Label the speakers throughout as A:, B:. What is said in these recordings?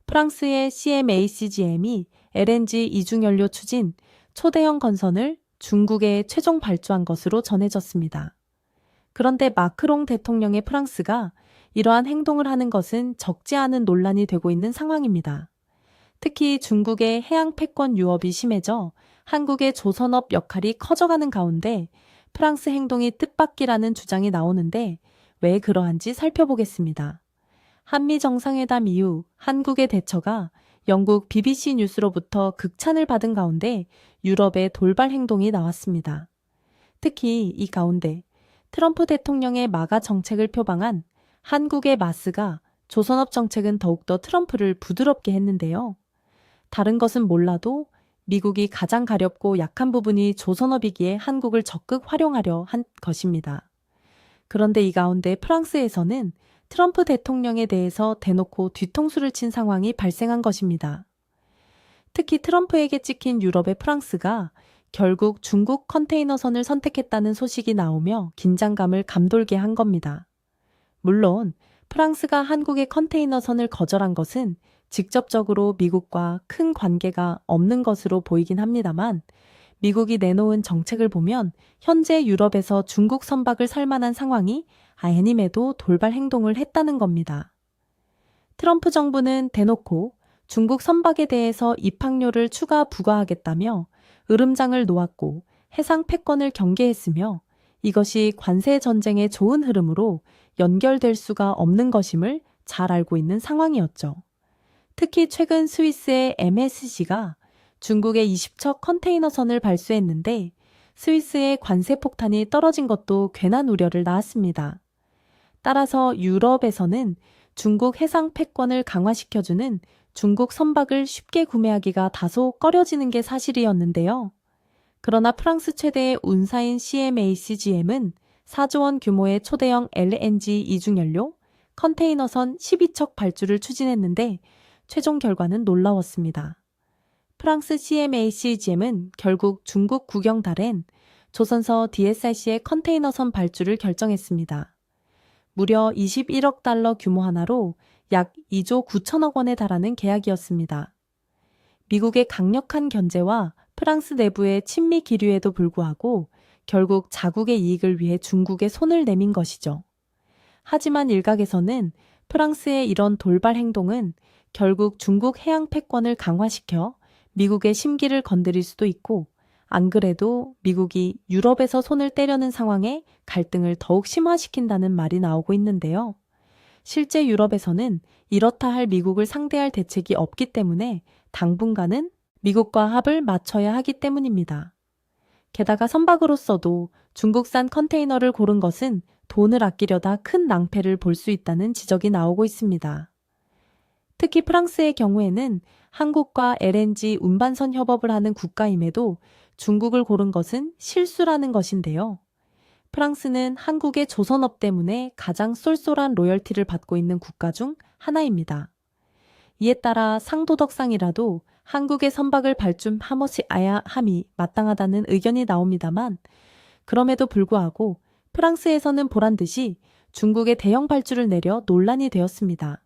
A: 프랑스의 CMA-CGM이 LNG 이중연료 추진 초대형 건선을 중국에 최종 발주한 것으로 전해졌습니다. 그런데 마크롱 대통령의 프랑스가 이러한 행동을 하는 것은 적지 않은 논란이 되고 있는 상황입니다. 특히 중국의 해양 패권 유업이 심해져 한국의 조선업 역할이 커져가는 가운데 프랑스 행동이 뜻밖이라는 주장이 나오는데 왜 그러한지 살펴보겠습니다. 한미 정상회담 이후 한국의 대처가 영국 BBC 뉴스로부터 극찬을 받은 가운데 유럽의 돌발 행동이 나왔습니다. 특히 이 가운데 트럼프 대통령의 마가 정책을 표방한 한국의 마스가 조선업 정책은 더욱더 트럼프를 부드럽게 했는데요. 다른 것은 몰라도 미국이 가장 가렵고 약한 부분이 조선업이기에 한국을 적극 활용하려 한 것입니다. 그런데 이 가운데 프랑스에서는 트럼프 대통령에 대해서 대놓고 뒤통수를 친 상황이 발생한 것입니다. 특히 트럼프에게 찍힌 유럽의 프랑스가 결국 중국 컨테이너선을 선택했다는 소식이 나오며 긴장감을 감돌게 한 겁니다. 물론 프랑스가 한국의 컨테이너선을 거절한 것은 직접적으로 미국과 큰 관계가 없는 것으로 보이긴 합니다만 미국이 내놓은 정책을 보면 현재 유럽에서 중국 선박을 살 만한 상황이 아님에도 돌발 행동을 했다는 겁니다. 트럼프 정부는 대놓고 중국 선박에 대해서 입항료를 추가 부과하겠다며 으름장을 놓았고 해상 패권을 경계했으며 이것이 관세 전쟁의 좋은 흐름으로 연결될 수가 없는 것임을 잘 알고 있는 상황이었죠. 특히 최근 스위스의 MSC가 중국의 20척 컨테이너선을 발수했는데 스위스의 관세 폭탄이 떨어진 것도 괜한 우려를 낳았습니다. 따라서 유럽에서는 중국 해상 패권을 강화시켜주는 중국 선박을 쉽게 구매하기가 다소 꺼려지는 게 사실이었는데요. 그러나 프랑스 최대의 운사인 CMA-CGM은 4조 원 규모의 초대형 LNG 이중연료 컨테이너선 12척 발주를 추진했는데 최종 결과는 놀라웠습니다. 프랑스 CMA-CGM은 결국 중국 국영달엔 조선서 DSRC의 컨테이너선 발주를 결정했습니다. 무려 21억 달러 규모 하나로 약 2조 9천억 원에 달하는 계약이었습니다. 미국의 강력한 견제와 프랑스 내부의 친미 기류에도 불구하고 결국 자국의 이익을 위해 중국에 손을 내민 것이죠. 하지만 일각에서는 프랑스의 이런 돌발 행동은 결국 중국 해양 패권을 강화시켜 미국의 심기를 건드릴 수도 있고 안 그래도 미국이 유럽에서 손을 떼려는 상황에 갈등을 더욱 심화시킨다는 말이 나오고 있는데요. 실제 유럽에서는 이렇다 할 미국을 상대할 대책이 없기 때문에 당분간은 미국과 합을 맞춰야 하기 때문입니다. 게다가 선박으로서도 중국산 컨테이너를 고른 것은 돈을 아끼려다 큰 낭패를 볼 수 있다는 지적이 나오고 있습니다. 특히 프랑스의 경우에는 한국과 LNG 운반선 협업을 하는 국가임에도 중국을 고른 것은 실수라는 것인데요. 프랑스는 한국의 조선업 때문에 가장 쏠쏠한 로열티를 받고 있는 국가 중 하나입니다. 이에 따라 상도덕상이라도 한국의 선박을 발주하여야 함이 마땅하다는 의견이 나옵니다만 그럼에도 불구하고 프랑스에서는 보란듯이 중국의 대형 발주를 내려 논란이 되었습니다.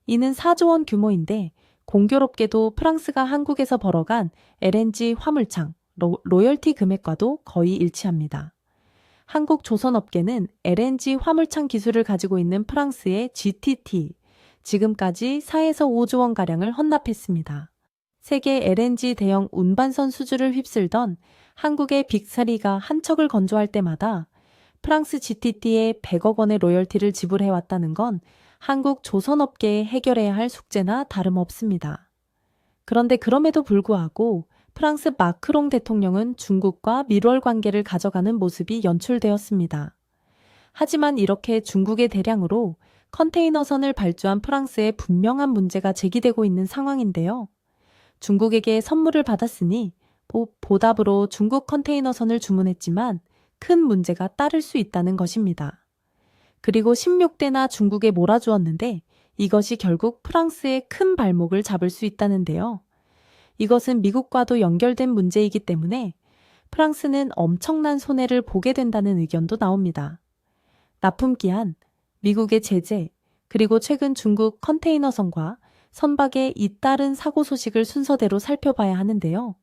A: 이는 4조 원 규모인데 공교롭게도 프랑스가 한국에서 벌어간 LNG 화물창, 로열티 금액과도 거의 일치합니다. 한국 조선업계는 LNG 화물창 기술을 가지고 있는 프랑스의 GTT, 지금까지 4에서 5조 원가량을 헌납했습니다. 세계 LNG 대형 운반선 수주를 휩쓸던 한국의 빅3가 한 척을 건조할 때마다 프랑스 GTT에 100억 원의 로열티를 지불해왔다는 건 한국 조선업계에 해결해야 할 숙제나 다름없습니다. 그런데 그럼에도 불구하고 프랑스 마크롱 대통령은 중국과 밀월 관계를 가져가는 모습이 연출되었습니다. 하지만 이렇게 중국의 대량으로 컨테이너선을 발주한 프랑스에 분명한 문제가 제기되고 있는 상황인데요. 중국에게 선물을 받았으니 보답으로 중국 컨테이너선을 주문했지만 큰 문제가 따를 수 있다는 것입니다. 그리고 16대나 중국에 몰아주었는데 이것이 결국 프랑스의 큰 발목을 잡을 수 있다는데요. 이것은 미국과도 연결된 문제이기 때문에 프랑스는 엄청난 손해를 보게 된다는 의견도 나옵니다. 납품기한, 미국의 제재, 그리고 최근 중국 컨테이너선과 선박의 잇따른 사고 소식을 순서대로 살펴봐야 하는데요.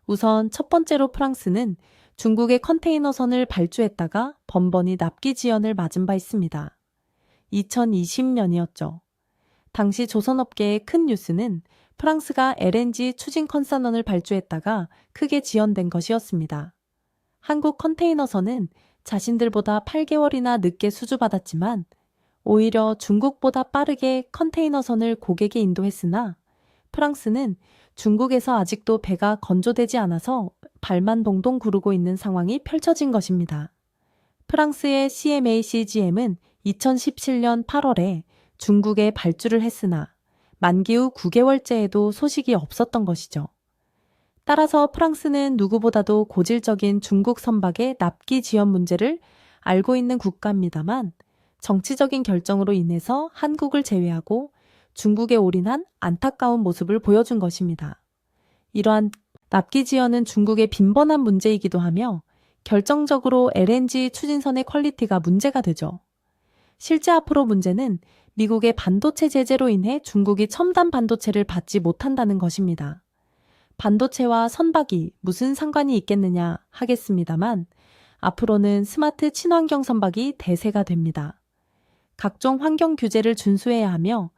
A: 우선 첫 번째로 프랑스는 중국의 컨테이너선을 발주했다가 번번이 납기 지연을 맞은 바 있습니다. 2020년이었죠. 당시 조선업계의 큰 뉴스는 프랑스가 LNG 추진 컨사넌을 발주했다가 크게 지연된 것이었습니다. 한국 컨테이너선은 자신들보다 8개월이나 늦게 수주받았지만 오히려 중국보다 빠르게 컨테이너선을 고객에 인도했으나 프랑스는 중국에서 아직도 배가 건조되지 않아서 발만 동동 구르고 있는 상황이 펼쳐진 것입니다. 프랑스의 CMA-CGM은 2017년 8월에 중국에 발주를 했으나 만기 후 9개월째에도 소식이 없었던 것이죠. 따라서 프랑스는 누구보다도 고질적인 중국 선박의 납기 지연 문제를 알고 있는 국가입니다만 정치적인 결정으로 인해서 한국을 제외하고 중국에 올인한 안타까운 모습을 보여준 것입니다. 이러한 납기 지연은 중국의 빈번한 문제이기도 하며 결정적으로 LNG 추진선의 퀄리티가 문제가 되죠. 실제 앞으로 문제는 미국의 반도체 제재로 인해 중국이 첨단 반도체를 받지 못한다는 것입니다. 반도체와 선박이 무슨 상관이 있겠느냐 하겠습니다만 앞으로는 스마트 친환경 선박이 대세가 됩니다. 각종 환경 규제를 준수해야 하며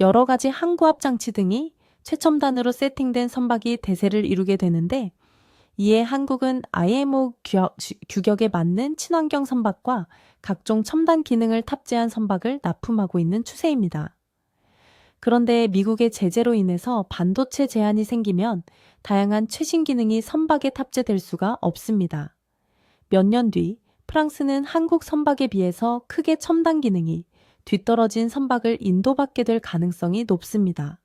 A: 여러 가지 항구압 장치 등이 최첨단으로 세팅된 선박이 대세를 이루게 되는데 이에 한국은 IMO 규격에 맞는 친환경 선박과 각종 첨단 기능을 탑재한 선박을 납품하고 있는 추세입니다. 그런데 미국의 제재로 인해서 반도체 제한이 생기면 다양한 최신 기능이 선박에 탑재될 수가 없습니다. 몇 년 뒤 프랑스는 한국 선박에 비해서 크게 첨단 기능이 뒤떨어진 선박을 인도받게 될 가능성이 높습니다.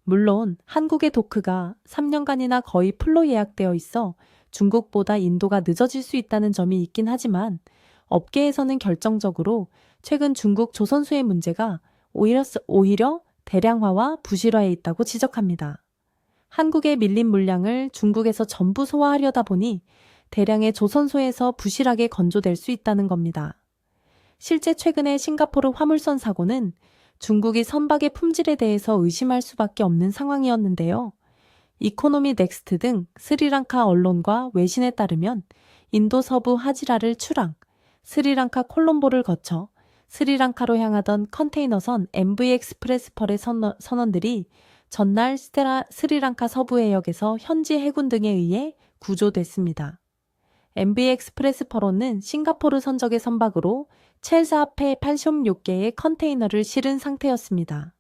A: 물론 한국의 도크가 3년간이나 거의 풀로 예약되어 있어 중국보다 인도가 늦어질 수 있다는 점이 있긴 하지만 업계에서는 결정적으로 최근 중국 조선수의 문제가 오히려 대량화와 부실화에 있다고 지적합니다. 한국의 밀린 물량을 중국에서 전부 소화하려다 보니 대량의 조선소에서 부실하게 건조될 수 있다는 겁니다. 실제 최근의 싱가포르 화물선 사고는 중국이 선박의 품질에 대해서 의심할 수밖에 없는 상황이었는데요. 이코노미 넥스트 등 스리랑카 언론과 외신에 따르면 인도 서부 하지라를 출항, 스리랑카 콜롬보를 거쳐 스리랑카로 향하던 컨테이너선 MV 익스프레스 펄의 선원들이 전날 스리랑카 서부 해역에서 현지 해군 등에 의해 구조됐습니다. MV 익스프레스 펄호는 싱가포르 선적의 선박으로 첼사 앞에 86개의 컨테이너를 실은 상태였습니다.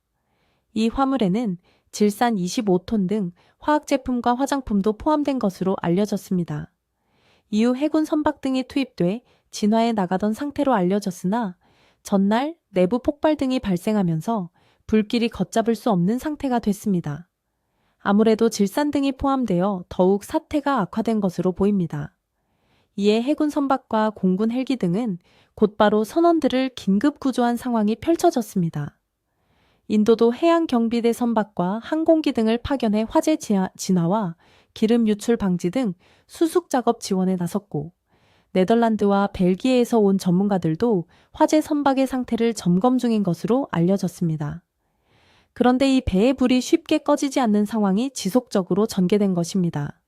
A: 이 화물에는 질산 25톤 등 화학제품과 화장품도 포함된 것으로 알려졌습니다. 이후 해군 선박 등이 투입돼 진화해 나가던 상태로 알려졌으나 전날 내부 폭발 등이 발생하면서 불길이 걷잡을 수 없는 상태가 됐습니다. 아무래도 질산 등이 포함되어 더욱 사태가 악화된 것으로 보입니다. 이에 해군 선박과 공군 헬기 등은 곧바로 선원들을 긴급 구조한 상황이 펼쳐졌습니다. 인도도 해양경비대 선박과 항공기 등을 파견해 화재 진화와 기름 유출 방지 등 수습 작업 지원에 나섰고 네덜란드와 벨기에에서 온 전문가들도 화재 선박의 상태를 점검 중인 것으로 알려졌습니다. 그런데 이 배의 불이 쉽게 꺼지지 않는 상황이 지속적으로 전개된 것입니다.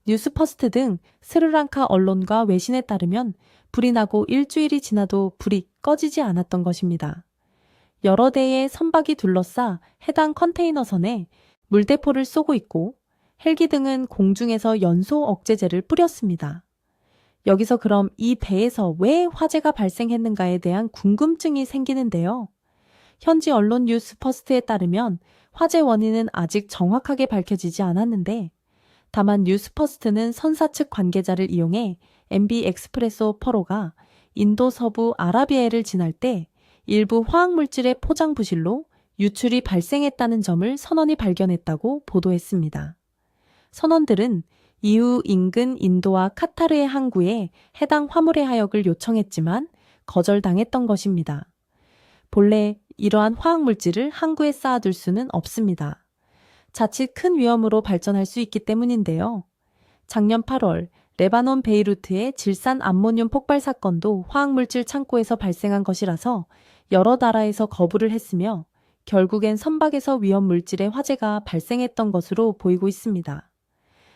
A: 뉴스퍼스트 등 스리랑카 언론과 외신에 따르면 불이 나고 일주일이 지나도 불이 꺼지지 않았던 것입니다. 여러 대의 선박이 둘러싸 해당 컨테이너선에 물대포를 쏘고 있고 헬기 등은 공중에서 연소 억제제를 뿌렸습니다. 여기서 그럼 이 배에서 왜 화재가 발생했는가에 대한 궁금증이 생기는데요. 현지 언론 뉴스퍼스트에 따르면 화재 원인은 아직 정확하게 밝혀지지 않았는데 다만 뉴스퍼스트는 선사 측 관계자를 이용해 MV 엑스프레소 퍼로가 인도 서부 아라비아해를 지날 때 일부 화학물질의 포장 부실로 유출이 발생했다는 점을 선원이 발견했다고 보도했습니다. 선원들은 이후 인근 인도와 카타르의 항구에 해당 화물의 하역을 요청했지만 거절당했던 것입니다. 본래 이러한 화학물질을 항구에 쌓아둘 수는 없습니다. 자칫 큰 위험으로 발전할 수 있기 때문인데요. 작년 8월 레바논 베이루트의 질산 암모늄 폭발 사건도 화학물질 창고에서 발생한 것이라서 여러 나라에서 거부를 했으며 결국엔 선박에서 위험 물질의 화재가 발생했던 것으로 보이고 있습니다.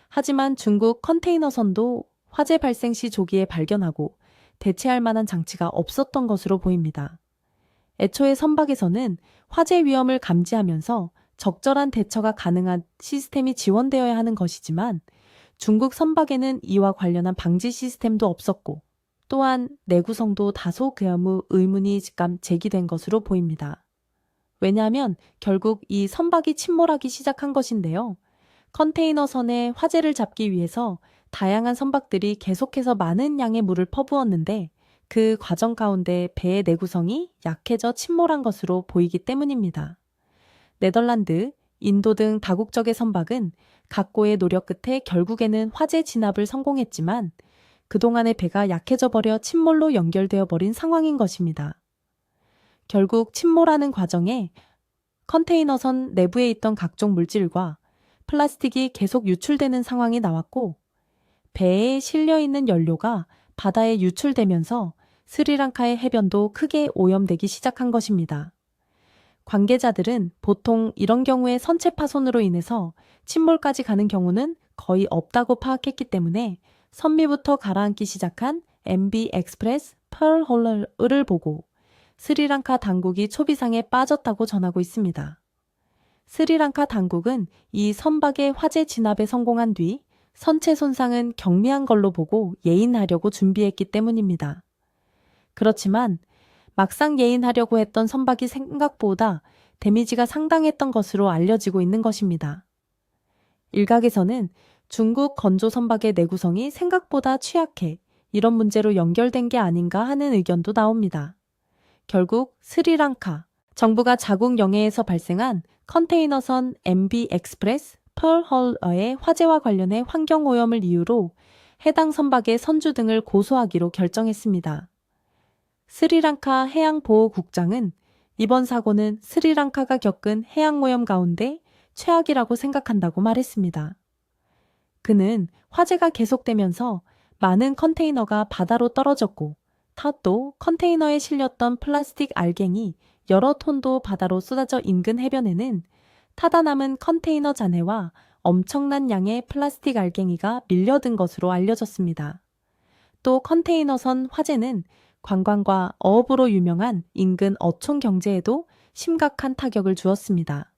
A: 하지만 중국 컨테이너선도 화재 발생 시 조기에 발견하고 대체할 만한 장치가 없었던 것으로 보입니다. 애초에 선박에서는 화재 위험을 감지하면서 적절한 대처가 가능한 시스템이 지원되어야 하는 것이지만 중국 선박에는 이와 관련한 방지 시스템도 없었고 또한 내구성도 다소 의문이 제기된 것으로 보입니다. 왜냐하면 결국 이 선박이 침몰하기 시작한 것인데요. 컨테이너선에 화재를 잡기 위해서 다양한 선박들이 계속해서 많은 양의 물을 퍼부었는데 그 과정 가운데 배의 내구성이 약해져 침몰한 것으로 보이기 때문입니다. 네덜란드, 인도 등 다국적의 선박은 각고의 노력 끝에 결국에는 화재 진압을 성공했지만 그동안의 배가 약해져 버려 침몰로 연결되어 버린 상황인 것입니다. 결국 침몰하는 과정에 컨테이너선 내부에 있던 각종 물질과 플라스틱이 계속 유출되는 상황이 나왔고 배에 실려 있는 연료가 바다에 유출되면서 스리랑카의 해변도 크게 오염되기 시작한 것입니다. 관계자들은 보통 이런 경우에 선체 파손으로 인해서 침몰까지 가는 경우는 거의 없다고 파악했기 때문에 선미부터 가라앉기 시작한 MV 엑스프레스 펄홀러를 보고 스리랑카 당국이 초비상에 빠졌다고 전하고 있습니다. 스리랑카 당국은 이 선박의 화재 진압에 성공한 뒤 선체 손상은 경미한 걸로 보고 예인하려고 준비했기 때문입니다. 그렇지만 막상 예인하려고 했던 선박이 생각보다 데미지가 상당했던 것으로 알려지고 있는 것입니다. 일각에서는 중국 건조 선박의 내구성이 생각보다 취약해 이런 문제로 연결된 게 아닌가 하는 의견도 나옵니다. 결국 스리랑카 정부가 자국 영해에서 발생한 컨테이너선 MV 엑스프레스 펄홀러의 화재와 관련해 환경오염을 이유로 해당 선박의 선주 등을 고소하기로 결정했습니다. 스리랑카 해양보호국장은 이번 사고는 스리랑카가 겪은 해양오염 가운데 최악이라고 생각한다고 말했습니다. 그는 화재가 계속되면서 많은 컨테이너가 바다로 떨어졌고 탓도 컨테이너에 실렸던 플라스틱 알갱이 여러 톤도 바다로 쏟아져 인근 해변에는 타다 남은 컨테이너 잔해와 엄청난 양의 플라스틱 알갱이가 밀려든 것으로 알려졌습니다. 또 컨테이너선 화재는 관광과 어업으로 유명한 인근 어촌 경제에도 심각한 타격을 주었습니다.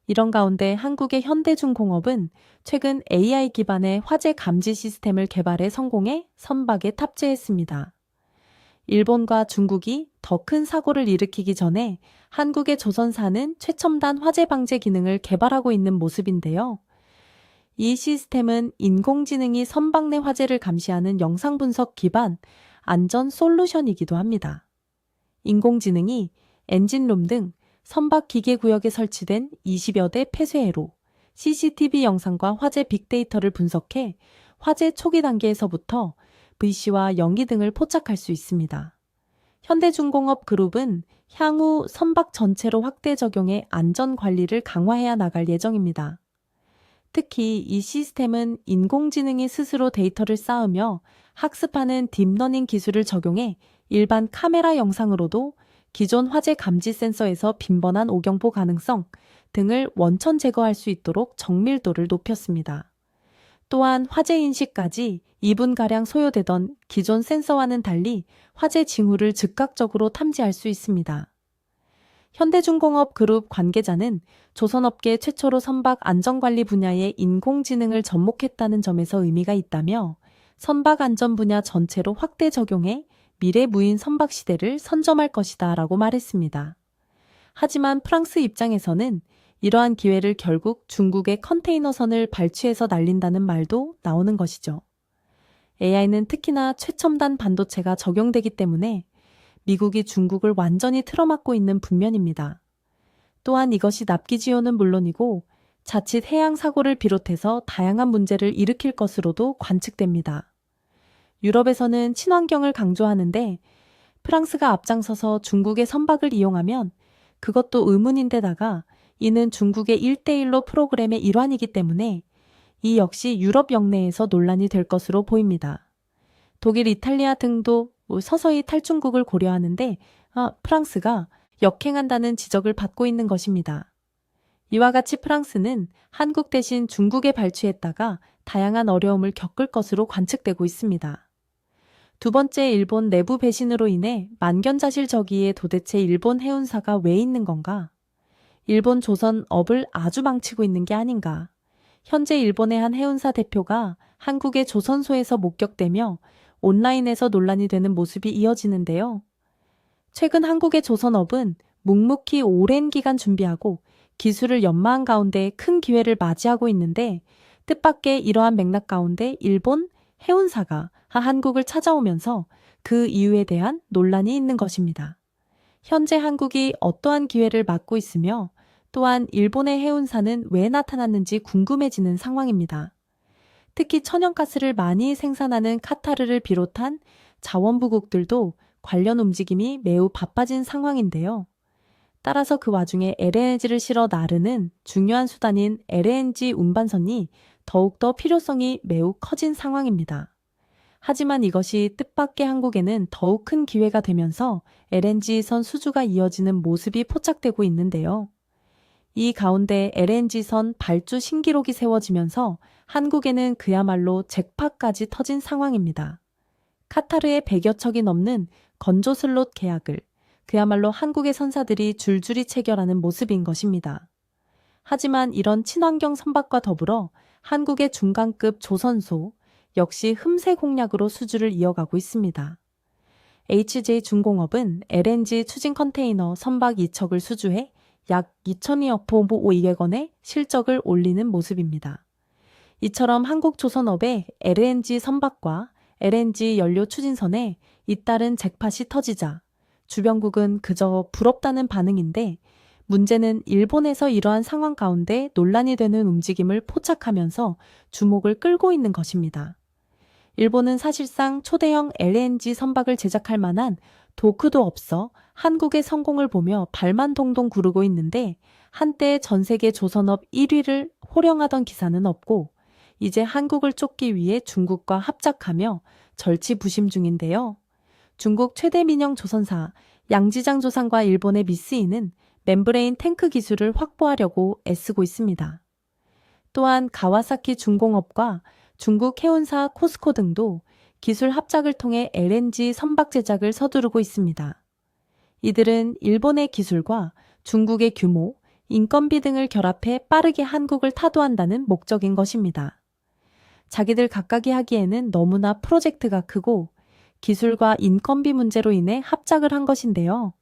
A: 이런 가운데 한국의 현대중공업은 최근 AI 기반의 화재 감지 시스템을 개발해 성공해 선박에 탑재했습니다. 일본과 중국이 더 큰 사고를 일으키기 전에 한국의 조선사는 최첨단 화재 방제 기능을 개발하고 있는 모습인데요. 이 시스템은 인공지능이 선박 내 화재를 감시하는 영상 분석 기반 안전 솔루션이기도 합니다. 인공지능이 엔진룸 등 선박 기계 구역에 설치된 20여 대 폐쇄해로 CCTV 영상과 화재 빅데이터를 분석해 화재 초기 단계에서부터 VC와 연기 등을 포착할 수 있습니다. 현대중공업 그룹은 향후 선박 전체로 확대 적용해 안전 관리를 강화해야 나갈 예정입니다. 특히 이 시스템은 인공지능이 스스로 데이터를 쌓으며 학습하는 딥러닝 기술을 적용해 일반 카메라 영상으로도 기존 화재 감지 센서에서 빈번한 오경포 가능성 등을 원천 제거할 수 있도록 정밀도를 높였습니다. 또한 화재 인식까지 2분가량 소요되던 기존 센서와는 달리 화재 징후를 즉각적으로 탐지할 수 있습니다. 현대중공업 그룹 관계자는 조선업계 최초로 선박 안전관리 분야에 인공지능을 접목했다는 점에서 의미가 있다며 선박 안전 분야 전체로 확대 적용해 미래 무인 선박 시대를 선점할 것이다 라고 말했습니다. 하지만 프랑스 입장에서는 이러한 기회를 결국 중국의 컨테이너선을 발취해서 날린다는 말도 나오는 것이죠. AI는 특히나 최첨단 반도체가 적용되기 때문에 미국이 중국을 완전히 틀어막고 있는 분면입니다. 또한 이것이 납기지요는 물론이고 자칫 해양 사고를 비롯해서 다양한 문제를 일으킬 것으로도 관측됩니다. 유럽에서는 친환경을 강조하는데 프랑스가 앞장서서 중국의 선박을 이용하면 그것도 의문인데다가 이는 중국의 1대1로 프로그램의 일환이기 때문에 이 역시 유럽 영내에서 논란이 될 것으로 보입니다. 독일, 이탈리아 등도 서서히 탈중국을 고려하는데 프랑스가 역행한다는 지적을 받고 있는 것입니다. 이와 같이 프랑스는 한국 대신 중국에 발주했다가 다양한 어려움을 겪을 것으로 관측되고 있습니다. 두 번째, 일본 내부 배신으로 인해 만견자실저기에 도대체 일본 해운사가 왜 있는 건가? 일본 조선업을 아주 망치고 있는 게 아닌가? 현재 일본의 한 해운사 대표가 한국의 조선소에서 목격되며 온라인에서 논란이 되는 모습이 이어지는데요. 최근 한국의 조선업은 묵묵히 오랜 기간 준비하고 기술을 연마한 가운데 큰 기회를 맞이하고 있는데, 뜻밖의 이러한 맥락 가운데 일본 해운사가 한국을 찾아오면서 그 이유에 대한 논란이 있는 것입니다. 현재 한국이 어떠한 기회를 맞고 있으며 또한 일본의 해운사는 왜 나타났는지 궁금해지는 상황입니다. 특히 천연가스를 많이 생산하는 카타르를 비롯한 자원부국들도 관련 움직임이 매우 바빠진 상황인데요. 따라서 그 와중에 LNG를 실어 나르는 중요한 수단인 LNG 운반선이 더욱더 필요성이 매우 커진 상황입니다. 하지만 이것이 뜻밖의 한국에는 더욱 큰 기회가 되면서 LNG선 수주가 이어지는 모습이 포착되고 있는데요. 이 가운데 LNG선 발주 신기록이 세워지면서 한국에는 그야말로 잭팟까지 터진 상황입니다. 카타르의 100여 척이 넘는 건조 슬롯 계약을 그야말로 한국의 선사들이 줄줄이 체결하는 모습인 것입니다. 하지만 이런 친환경 선박과 더불어 한국의 중간급 조선소 역시 흠세 공략으로 수주를 이어가고 있습니다. HJ중공업은 LNG 추진 컨테이너 선박 2척을 수주해 약 2,200원의 실적을 올리는 모습입니다. 이처럼 한국조선업의 LNG 선박과 LNG 연료 추진선에 잇따른 잭팟이 터지자 주변국은 그저 부럽다는 반응인데, 문제는 일본에서 이러한 상황 가운데 논란이 되는 움직임을 포착하면서 주목을 끌고 있는 것입니다. 일본은 사실상 초대형 LNG 선박을 제작할 만한 도크도 없어 한국의 성공을 보며 발만 동동 구르고 있는데, 한때 전 세계 조선업 1위를 호령하던 기사는 없고 이제 한국을 쫓기 위해 중국과 합작하며 절치부심 중인데요. 중국 최대 민영 조선사 양지장 조선과 일본의 미쓰이는 멤브레인 탱크 기술을 확보하려고 애쓰고 있습니다. 또한 가와사키 중공업과 중국 해운사 코스코 등도 기술 합작을 통해 LNG 선박 제작을 서두르고 있습니다. 이들은 일본의 기술과 중국의 규모, 인건비 등을 결합해 빠르게 한국을 타도한다는 목적인 것입니다. 자기들 각각이 하기에는 너무나 프로젝트가 크고 기술과 인건비 문제로 인해 합작을 한 것인데요.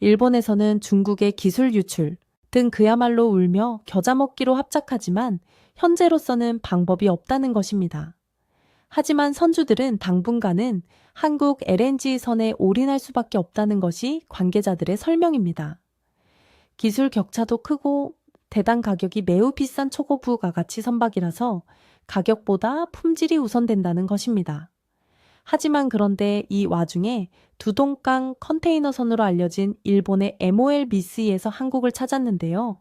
A: 일본에서는 중국의 기술 유출 등 그야말로 울며 겨자 먹기로 합작하지만 현재로서는 방법이 없다는 것입니다. 하지만 선주들은 당분간은 한국 LNG선에 올인할 수밖에 없다는 것이 관계자들의 설명입니다. 기술 격차도 크고 대당 가격이 매우 비싼 초고부 가가치 선박이라서 가격보다 품질이 우선된다는 것입니다. 하지만 그런데 이 와중에 두동강 컨테이너선으로 알려진 일본의 MOL 미쓰이에서 한국을 찾았는데요.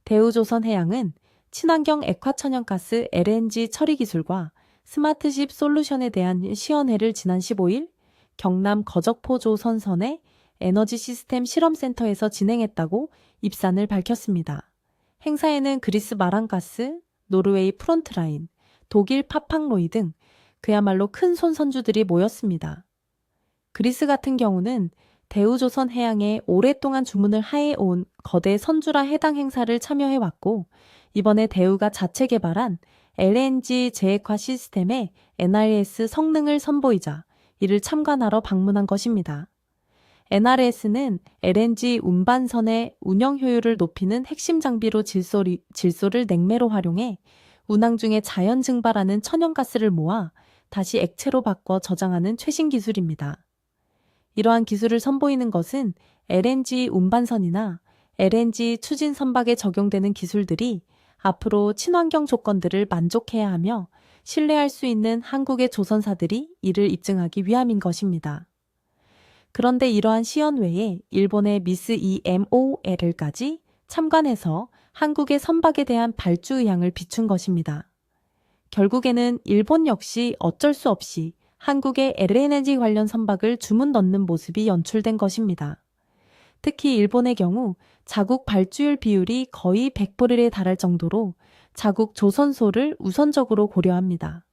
A: 대우조선해양은 친환경 액화천연가스 LNG 처리 기술과 스마트십 솔루션에 대한 시연회를 지난 15일 경남 거적포 조선선의 에너지 시스템 실험센터에서 진행했다고 입산을 밝혔습니다. 행사에는 그리스 마란가스, 노르웨이 프론트라인, 독일 파팡로이 등 그야말로 큰 손 선주들이 모였습니다. 그리스 같은 경우는 대우조선해양에 오랫동안 주문을 해온 거대 선주라 해당 행사를 참여해왔고, 이번에 대우가 자체 개발한 LNG 재액화 시스템의 NRS 성능을 선보이자 이를 참관하러 방문한 것입니다. NRS는 LNG 운반선의 운영 효율을 높이는 핵심 장비로 질소를 냉매로 활용해 운항 중에 자연 증발하는 천연가스를 모아 다시 액체로 바꿔 저장하는 최신 기술입니다. 이러한 기술을 선보이는 것은 LNG 운반선이나 LNG 추진 선박에 적용되는 기술들이 앞으로 친환경 조건들을 만족해야 하며 신뢰할 수 있는 한국의 조선사들이 이를 입증하기 위함인 것입니다. 그런데 이러한 시연 외에 일본의 미쓰이 MOL까지 참관해서 한국의 선박에 대한 발주 의향을 비춘 것입니다. 결국에는 일본 역시 어쩔 수 없이 한국의 LNG 관련 선박을 주문 넣는 모습이 연출된 것입니다. 특히 일본의 경우 자국 발주율 비율이 거의 100%에 달할 정도로 자국 조선소를 우선적으로 고려합니다.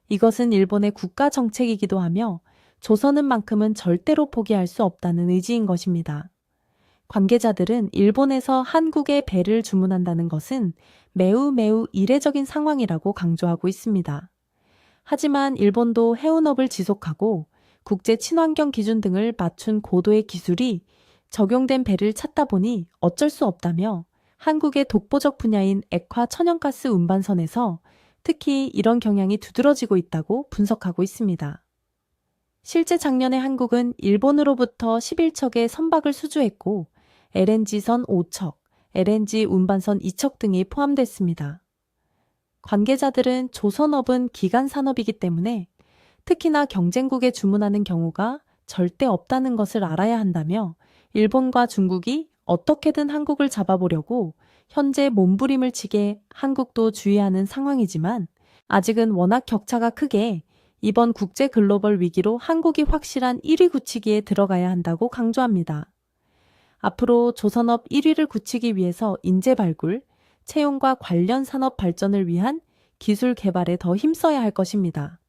A: 이것은 일본의 국가 정책이기도 하며 조선은 만큼은 절대로 포기할 수 없다는 의지인 것입니다. 관계자들은 일본에서 한국에 배를 주문한다는 것은 매우 이례적인 상황이라고 강조하고 있습니다. 하지만 일본도 해운업을 지속하고 국제 친환경 기준 등을 맞춘 고도의 기술이 적용된 배를 찾다 보니 어쩔 수 없다며 한국의 독보적 분야인 액화 천연가스 운반선에서 특히 이런 경향이 두드러지고 있다고 분석하고 있습니다. 실제 작년에 한국은 일본으로부터 11척의 선박을 수주했고 LNG선 5척, LNG 운반선 2척 등이 포함됐습니다. 관계자들은 조선업은 기간 산업이기 때문에 특히나 경쟁국에 주문하는 경우가 절대 없다는 것을 알아야 한다며 일본과 중국이 어떻게든 한국을 잡아보려고 현재 몸부림을 치게 한국도 주의하는 상황이지만 아직은 워낙 격차가 크게 이번 국제 글로벌 위기로 한국이 확실한 1위 굳히기에 들어가야 한다고 강조합니다. 앞으로 조선업 1위를 굳히기 위해서 인재 발굴, 채용과 관련 산업 발전을 위한 기술 개발에 더 힘써야 할 것입니다.